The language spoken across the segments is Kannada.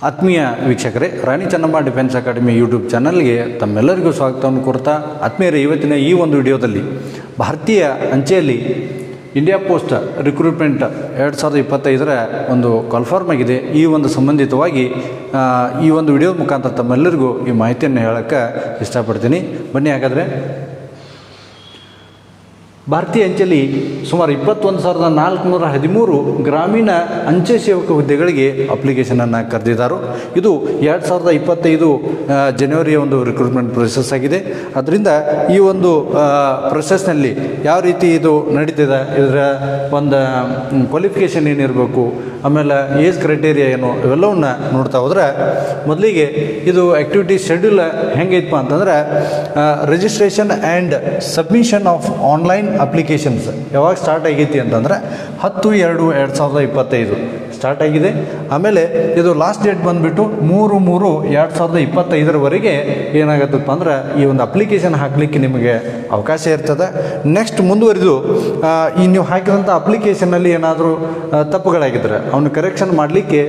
ಆತ್ಮೀಯ ವೀಕ್ಷಕರೇ, Rani Chennamma defence academy YouTube ಚಾನಲ್ಗೆ ತಮ್ಮೆಲ್ಲರಿಗೂ ಸ್ವಾಗತವನ್ನು ಕೋರ್ತಾ, ಆತ್ಮೀಯರೇ, ಇವತ್ತಿನ ಈ ಒಂದು ವಿಡಿಯೋದಲ್ಲಿ ಭಾರತೀಯ ಅಂಚೆಯಲ್ಲಿ ಇಂಡಿಯಾ ಪೋಸ್ಟ್ ರಿಕ್ರೂಟ್ಮೆಂಟ್ 2025 ಒಂದು ಕನ್ಫರ್ಮ್ ಆಗಿದೆ. ಈ ಒಂದು ಸಂಬಂಧಿತವಾಗಿ ಈ ಒಂದು ವಿಡಿಯೋ ಮುಖಾಂತರ ತಮ್ಮೆಲ್ಲರಿಗೂ ಈ ಮಾಹಿತಿಯನ್ನು ಹೇಳೋಕ್ಕೆ ಇಷ್ಟಪಡ್ತೀನಿ. ಬನ್ನಿ ಹಾಗಾದರೆ. ಭಾರತೀಯ ಅಂಚೆಯಲ್ಲಿ ಸುಮಾರು 21,413 ಗ್ರಾಮೀಣ ಅಂಚೆ ಸೇವಕ ಹುದ್ದೆಗಳಿಗೆ ಅಪ್ಲಿಕೇಶನನ್ನು ಕರೆದಿದ್ದಾರೆ. ಇದು 2025 ಜನವರಿಯ ಒಂದು ರಿಕ್ರೂಟ್ಮೆಂಟ್ ಪ್ರೊಸೆಸ್ ಆಗಿದೆ. ಅದರಿಂದ ಈ ಒಂದು ಪ್ರೊಸೆಸ್ನಲ್ಲಿ ಯಾವ ರೀತಿ ಇದು ನಡೀತಿದೆ, ಇದರ ಒಂದು ಕ್ವಾಲಿಫಿಕೇಷನ್ ಏನಿರಬೇಕು, ಆಮೇಲೆ ಏಜ್ ಕ್ರೈಟೇರಿಯಾ ಏನು, ಇವೆಲ್ಲವನ್ನ ನೋಡ್ತಾ ಹೋದ್ರೆ ಮೊದಲಿಗೆ ಇದು ಆ್ಯಕ್ಟಿವಿಟಿ ಶೆಡ್ಯೂಲ್ ಹೆಂಗೈತಪ್ಪ ಅಂತಂದ್ರೆ, registration and submission of online applications ಯಾವಾಗ ಸ್ಟಾರ್ಟ್ ಆಗೈತಿ ಅಂತಂದರೆ 10/2/2025 ಸ್ಟಾರ್ಟ್ ಆಗಿದೆ. ಆಮೇಲೆ ಇದು ಲಾಸ್ಟ್ ಡೇಟ್ ಬಂದುಬಿಟ್ಟು 3/3/2025 ಏನಾಗತ್ತಪ್ಪ ಅಂದ್ರೆ ಈ ಒಂದು ಅಪ್ಲಿಕೇಶನ್ ಹಾಕಲಿಕ್ಕೆ ನಿಮಗೆ ಅವಕಾಶ ಇರ್ತದೆ. ನೆಕ್ಸ್ಟ್ ಮುಂದುವರಿದು ಈ ನೀವು ಹಾಕಿದಂಥ ಅಪ್ಲಿಕೇಶನ್ನಲ್ಲಿ ಏನಾದರೂ ತಪ್ಪುಗಳಾಗಿದ್ದರೆ ಅವನು ಕರೆಕ್ಷನ್ ಮಾಡಲಿಕ್ಕೆ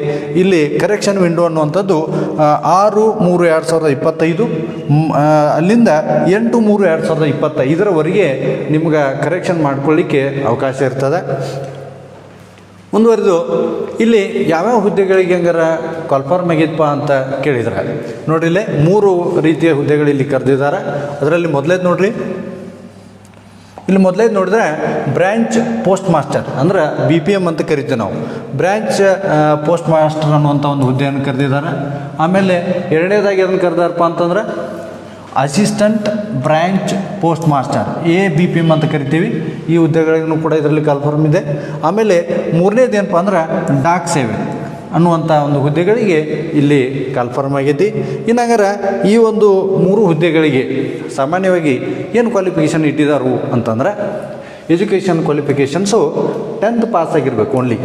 ಇಲ್ಲಿ ಕರೆಕ್ಷನ್ ವಿಂಡೋ ಅನ್ನುವಂಥದ್ದು 6/3/2025 ಅಲ್ಲಿಂದ 8/3/2025 ನಿಮ್ಗೆ ಕರೆಕ್ಷನ್ ಮಾಡ್ಕೊಳ್ಳಿಕ್ಕೆ ಅವಕಾಶ ಇರ್ತದೆ. ಮುಂದುವರೆದು ಇಲ್ಲಿ ಯಾವ್ಯಾವ ಹುದ್ದೆಗಳಿಗೆ ಹಂಗಾರ ಕನ್ಫರ್ಮ್ ಆಗಿತ್ತಪ್ಪ ಅಂತ ಕೇಳಿದ್ರೆ ನೋಡ್ರಿಲ್ಲೇ 3 ರೀತಿಯ ಹುದ್ದೆಗಳಲ್ಲಿ ಕರೆದಿದ್ದಾರೆ. ಅದರಲ್ಲಿ ಮೊದಲೇದು ನೋಡ್ರಿ, ಇಲ್ಲಿ ಮೊದಲೇದು ನೋಡಿದ್ರೆ ಬ್ರ್ಯಾಂಚ್ ಪೋಸ್ಟ್ ಮಾಸ್ಟರ್ ಅಂದ್ರೆ BPM ಅಂತ ಕರಿತೀವಿ ನಾವು. ಬ್ರ್ಯಾಂಚ್ ಪೋಸ್ಟ್ ಮಾಸ್ಟರ್ ಅನ್ನುವಂಥ ಒಂದು ಹುದ್ದೆಯನ್ನು ಕರೆದಿದ್ದಾರೆ. ಆಮೇಲೆ ಎರಡನೇದಾಗಿ ಅದನ್ನು ಕರೆದಾರಪ್ಪ ಅಂತಂದ್ರೆ assistant branch post master ABPM ಅಂತ ಕರಿತೀವಿ. ಈ ಹುದ್ದೆಗಳಿಗೂ ಕೂಡ ಇದರಲ್ಲಿ ಕನ್ಫರ್ಮ್ ಇದೆ. ಆಮೇಲೆ ಮೂರನೇದು ಏನಪ್ಪ ಅಂದ್ರೆ ಡಾಕ್ ಸೇವೆ ಅನ್ನುವಂಥ ಒಂದು ಹುದ್ದೆಗಳಿಗೆ ಇಲ್ಲಿ ಕನ್ಫರ್ಮ್ ಆಗೈತಿ. ಇನ್ನಾಗಾರ ಈ ಒಂದು 3 ಹುದ್ದೆಗಳಿಗೆ ಸಾಮಾನ್ಯವಾಗಿ ಏನು ಕ್ವಾಲಿಫಿಕೇಷನ್ ಇಟ್ಟಿದ್ದಾರು ಅಂತಂದ್ರೆ, ಎಜುಕೇಷನ್ ಕ್ವಾಲಿಫಿಕೇಷನ್ಸು 10th ಪಾಸ್ ಆಗಿರಬೇಕು, ಓನ್ಲಿ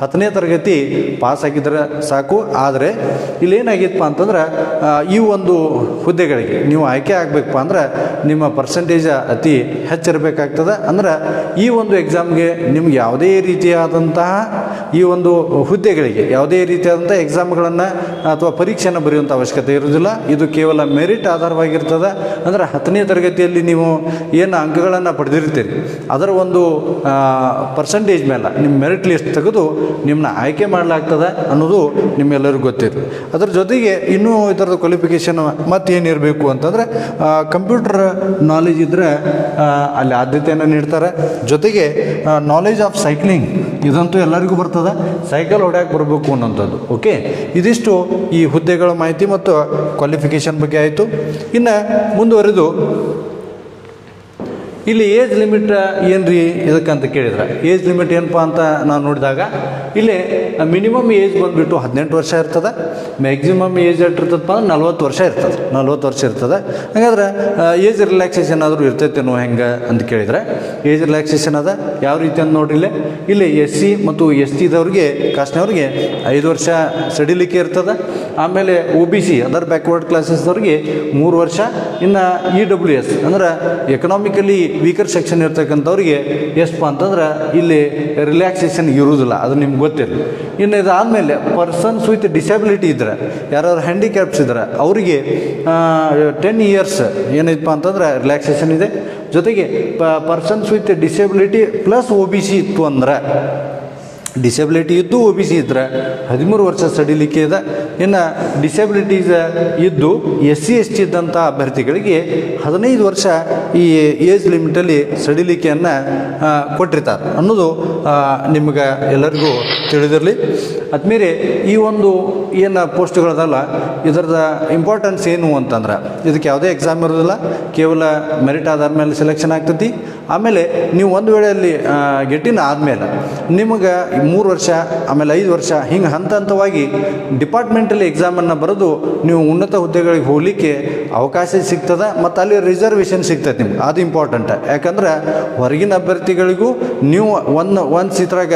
10ನೇ ತರಗತಿ ಪಾಸ್ ಆಗಿದ್ರೆ ಸಾಕು. ಆದರೆ ಇಲ್ಲೇನಾಗಿತ್ತಪ್ಪ ಅಂತಂದ್ರೆ ಈ ಒಂದು ಹುದ್ದೆಗಳಿಗೆ ನೀವು ಆಯ್ಕೆ ಆಗಬೇಕಪ್ಪ ಅಂದ್ರೆ ನಿಮ್ಮ ಪರ್ಸೆಂಟೇಜ್ ಅತಿ ಹೆಚ್ಚಿರಬೇಕಾಗ್ತದೆ. ಅಂದ್ರೆ ಈ ಒಂದು ಎಕ್ಸಾಮ್ಗೆ ನಿಮ್ಗೆ ಯಾವುದೇ ರೀತಿಯಾದಂತಹ ಈ ಒಂದು ಹುದ್ದೆಗಳಿಗೆ ಯಾವುದೇ ರೀತಿಯಾದಂಥ ಎಕ್ಸಾಮ್ಗಳನ್ನು ಅಥವಾ ಪರೀಕ್ಷೆಯನ್ನು ಬರೆಯುವಂಥ ಅವಶ್ಯಕತೆ ಇರೋದಿಲ್ಲ. ಇದು ಕೇವಲ ಮೆರಿಟ್ ಆಧಾರವಾಗಿರ್ತದೆ. ಅಂದರೆ 10ನೇ ತರಗತಿಯಲ್ಲಿ ನೀವು ಏನು ಅಂಕಗಳನ್ನು ಪಡೆದಿರ್ತೀರಿ ಅದರ ಒಂದು ಪರ್ಸೆಂಟೇಜ್ ಮೇಲೆ ನಿಮ್ಮ ಮೆರಿಟ್ ಲಿಸ್ಟ್ ತೆಗೆದು ನಿಮ್ಮನ್ನ ಆಯ್ಕೆ ಮಾಡಲಾಗ್ತದೆ ಅನ್ನೋದು ನಿಮ್ಮೆಲ್ಲರಿಗೂ ಗೊತ್ತಿದೆ. ಅದರ ಜೊತೆಗೆ ಇನ್ನೂ ಇದರದ ಕ್ವಾಲಿಫಿಕೇಷನ್ ಮತ್ತೇನಿರಬೇಕು ಅಂತಂದರೆ ಕಂಪ್ಯೂಟರ್ ನಾಲೆಜ್ ಇದ್ದರೆ ಅಲ್ಲಿ ಆದ್ಯತೆಯನ್ನು ನೀಡ್ತಾರೆ. ಜೊತೆಗೆ ನಾಲೆಜ್ ಆಫ್ ಸೈಕ್ಲಿಂಗ್ ಇದಂತೂ ಎಲ್ಲರಿಗೂ ಬರ್ತದೆ, ಸೈಕಲ್ ಹೊಡ್ಯಾಕೆ ಬರಬೇಕು ಅನ್ನೋಂಥದ್ದು. ಓಕೆ, ಇದಿಷ್ಟು ಈ ಹುದ್ದೆಗಳ ಮಾಹಿತಿ ಮತ್ತು ಕ್ವಾಲಿಫಿಕೇಷನ್ ಬಗ್ಗೆ ಆಯಿತು. ಇನ್ನು ಮುಂದುವರೆದು ಇಲ್ಲಿ ಏಜ್ ಲಿಮಿಟ್ ಏನು ರೀ ಇದಕ್ಕಂತ ಕೇಳಿದ್ರೆ, ಏಜ್ ಲಿಮಿಟ್ ಏನಪ್ಪ ಅಂತ ನಾವು ನೋಡಿದಾಗ ಇಲ್ಲಿ ಮಿನಿಮಮ್ ಏಜ್ ಬಂದುಬಿಟ್ಟು 18 ವರ್ಷ ಇರ್ತದೆ. ಮ್ಯಾಕ್ಸಿಮಮ್ ಏಜ್ ಎಷ್ಟಿರ್ತದಪ್ಪ ಅಂದ್ರೆ 40 ವರ್ಷ ಇರ್ತದೆ, 40 ವರ್ಷ ಇರ್ತದೆ. ಹಾಗಾದ್ರೆ ಏಜ್ ರಿಲ್ಯಾಕ್ಸೇಷನ್ ಆದರೂ ಇರ್ತೈತೇನೋ ಹೆಂಗೆ ಅಂತ ಕೇಳಿದರೆ, ಏಜ್ ರಿಲ್ಯಾಕ್ಸೇಷನ್ ಅದ ಯಾವ ರೀತಿ ಅಂತ ನೋಡಿಲ್ಲ. ಇಲ್ಲಿ SC ಮತ್ತು ST ದವ್ರಿಗೆ ಕಾಸ್ಟ್ನವ್ರಿಗೆ 5 ವರ್ಷ ಸಡಿಲಿಕೆ ಇರ್ತದೆ. ಆಮೇಲೆ OBC ಅದರ್ ಬ್ಯಾಕ್ವರ್ಡ್ ಕ್ಲಾಸಸ್ದವ್ರಿಗೆ 3 ವರ್ಷ. ಇನ್ನು EWS ಅಂದ್ರೆ ಎಕನಾಮಿಕಲಿ ವೀಕರ್ ಸೆಕ್ಷನ್ ಇರ್ತಕ್ಕಂಥವ್ರಿಗೆ ಎಷ್ಟಪ್ಪ ಅಂತಂದ್ರೆ ಇಲ್ಲಿ ರಿಲ್ಯಾಕ್ಸೇಷನ್ ಇರುವುದಿಲ್ಲ, ಅದು ನಿಮ್ಗೆ ಗೊತ್ತಿರಲಿ. ಇನ್ನು ಇದಾದಮೇಲೆ ಪರ್ಸನ್ಸ್ ವಿತ್ ಡಿಸಬಿಲಿಟಿ ಇದ್ದರೆ, ಯಾರು ಹ್ಯಾಂಡಿಕ್ಯಾಪ್ಸ್ ಇದ್ರೆ ಅವರಿಗೆ 10 ಇಯರ್ಸ್ ಏನೈತಪ್ಪ ಅಂತಂದ್ರೆ ರಿಲ್ಯಾಕ್ಸೇಷನ್ ಇದೆ. ಜೊತೆಗೆ persons with disability plus OBC ಇತ್ತು ಅಂದ್ರೆ, ಡಿಸಬಿಲಿಟಿ ಇದ್ದು OBC ಇದ್ದರೆ 13 ವರ್ಷ ಸಡಿಲಿಕೆ ಇದೆ. ಇನ್ನು ಡಿಸಬಿಲಿಟೀಸ್ ಇದ್ದು SC ST ಇದ್ದಂಥ ಅಭ್ಯರ್ಥಿಗಳಿಗೆ 15 ವರ್ಷ ಈ ಏಜ್ ಲಿಮಿಟಲ್ಲಿ ಸಡಿಲಿಕೆಯನ್ನು ಕೊಟ್ಟಿರ್ತಾರೆ ಅನ್ನೋದು ನಿಮ್ಗೆ ಎಲ್ಲರಿಗೂ ತಿಳಿದಿರಲಿ. ಆದ್ಮೇಲೆ ಈ ಒಂದು ಏನು ಪೋಸ್ಟ್ಗಳದಲ್ಲ ಇದರದ ಇಂಪಾರ್ಟೆನ್ಸ್ ಏನು ಅಂತಂದ್ರೆ, ಇದಕ್ಕೆ ಯಾವುದೇ ಎಕ್ಸಾಮ್ ಇರೋದಿಲ್ಲ, ಕೇವಲ ಮೆರಿಟ್ ಆಧಾರ ಮೇಲೆ ಸೆಲೆಕ್ಷನ್ ಆಗ್ತೈತಿ. ಆಮೇಲೆ ನೀವು ಒಂದು ವೇಳೆ ಅಲ್ಲಿ ಗೆಟ್ಟಿನ ಆದಮೇಲೆ ನಿಮಗೆ 3 ವರ್ಷ ಆಮೇಲೆ 5 ವರ್ಷ ಹಿಂಗೆ ಹಂತ ಹಂತವಾಗಿ ಡಿಪಾರ್ಟ್ಮೆಂಟಲ್ಲಿ ಎಕ್ಸಾಮನ್ನು ಬರೆದು ನೀವು ಉನ್ನತ ಹುದ್ದೆಗಳಿಗೆ ಹೋಗಲಿಕ್ಕೆ ಅವಕಾಶ ಸಿಗ್ತದೆ. ಮತ್ತು ಅಲ್ಲಿ ರಿಸರ್ವೇಷನ್ ಸಿಗ್ತದೆ ನಿಮ್ಗೆ, ಅದು ಇಂಪಾರ್ಟೆಂಟ್. ಯಾಕಂದ್ರೆ ಹೊರಗಿನ ಅಭ್ಯರ್ಥಿಗಳಿಗೂ ನೀವು ಒಂದು ಇದ್ರಾಗ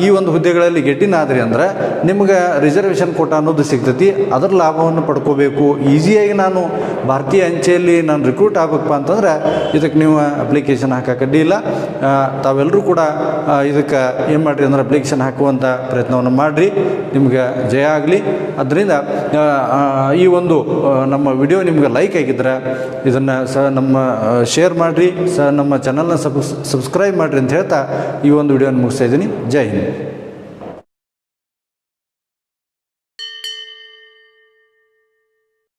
ಈ ಒಂದು ಹುದ್ದೆಗಳಲ್ಲಿ ಗೆಟ್ಟಿನ ಆದ್ರಿ ಅಂದ್ರೆ ನಿಮ್ಗೆ ರಿಸರ್ವೇಷನ್ ಕೋಟ ಅನ್ನೋದು ಸಿಗ್ತೈತಿ. ಅದರ ಲಾಭವನ್ನು ಪಡ್ಕೋಬೇಕು. ಈಸಿಯಾಗಿ ನಾನು ಭಾರತೀಯ ಅಂಚೆಯಲ್ಲಿ ನಾನು ರಿಕ್ರೂಟ್ ಆಗಬೇಕಪ್ಪ ಅಂತಂದ್ರೆ ಇದಕ್ಕೆ ನೀವು ಅಪ್ಲಿಕೇಶನ್ ಹಾಕಕ್ಕೆ ಅಡ್ಡಿ ಇಲ್ಲ. ತಾವೆಲ್ಲರೂ ಕೂಡ ಇದಕ್ಕೆ ಏನು ಮಾಡಿರಿ ಅಂದ್ರೆ ಅಪ್ಲಿಕೇಶನ್ ಹಾಕುವಂಥ ಪ್ರಯತ್ನವನ್ನು ಮಾಡಿರಿ. ನಿಮ್ಗೆ ಜಯ ಆಗಲಿ. ಅದರಿಂದ ಈ ಒಂದು ನಮ್ಮ ವಿಡಿಯೋ ನಿಮ್ಗೆ ಲೈಕ್ ಆಗಿದ್ರೆ ಇದನ್ನು ನಮ್ಮ ಶೇರ್ ಮಾಡಿರಿ, ನಮ್ಮ ಚಾನಲ್ನ ಸಬ್ಸ್ಕ್ರೈಬ್ ಮಾಡಿರಿ ಅಂತ ಹೇಳ್ತಾ ಈ ಒಂದು ವಿಡಿಯೋನ ಮುಗಿಸ್ತಾ ಇದ್ದೀನಿ. ಜೈ ಹಿಂದ್.